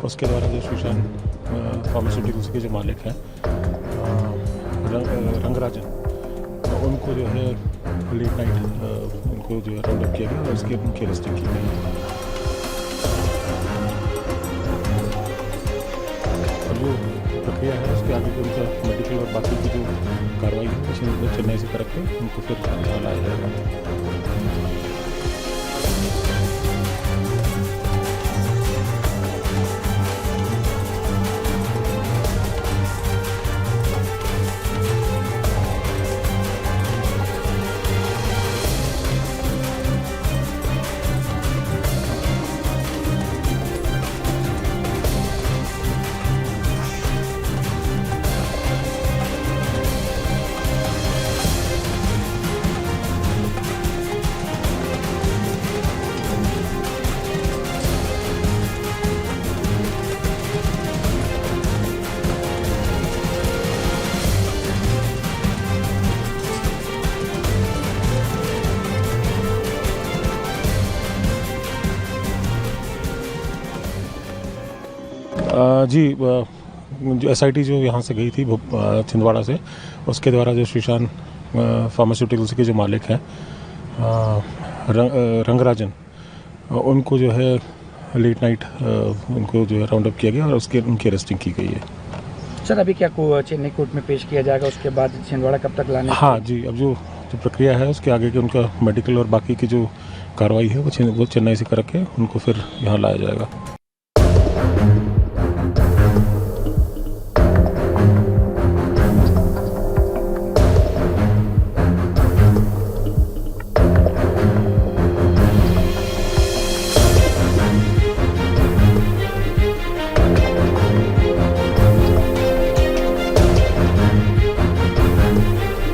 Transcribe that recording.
उसके द्वारा जो श्रीशांत फार्मास्यूटिकल्स के जो मालिक हैं रंगराजन, उनको जो है लेट नाइट उनको जो है राउंड अप किया गया और उसके उनकी अरेस्टिंग की गई है। और जो प्रक्रिया है उसके आगे जो उनका मेडिकल और बाकी की जो कार्रवाई है वो चेन्नई से करके उनको फिर यहाँ लाया जाएगा। जी, जो SIT जो यहाँ से गई थी छिंदवाड़ा से, उसके द्वारा जो श्रीशांत फार्मास्यूटिकल्स के जो मालिक हैं रंगराजन, उनको जो है लेट नाइट उनको जो है राउंड अप किया गया और उसके उनकी अरेस्टिंग की गई है। सर अभी क्या चेन्नई कोर्ट में पेश किया जाएगा, उसके बाद छिंदवाड़ा कब तक लाने? हाँ जी, अब जो प्रक्रिया है उसके आगे के उनका मेडिकल और बाकी की जो कार्रवाई है वो चेन्नई से करके उनको फिर यहाँ लाया जाएगा।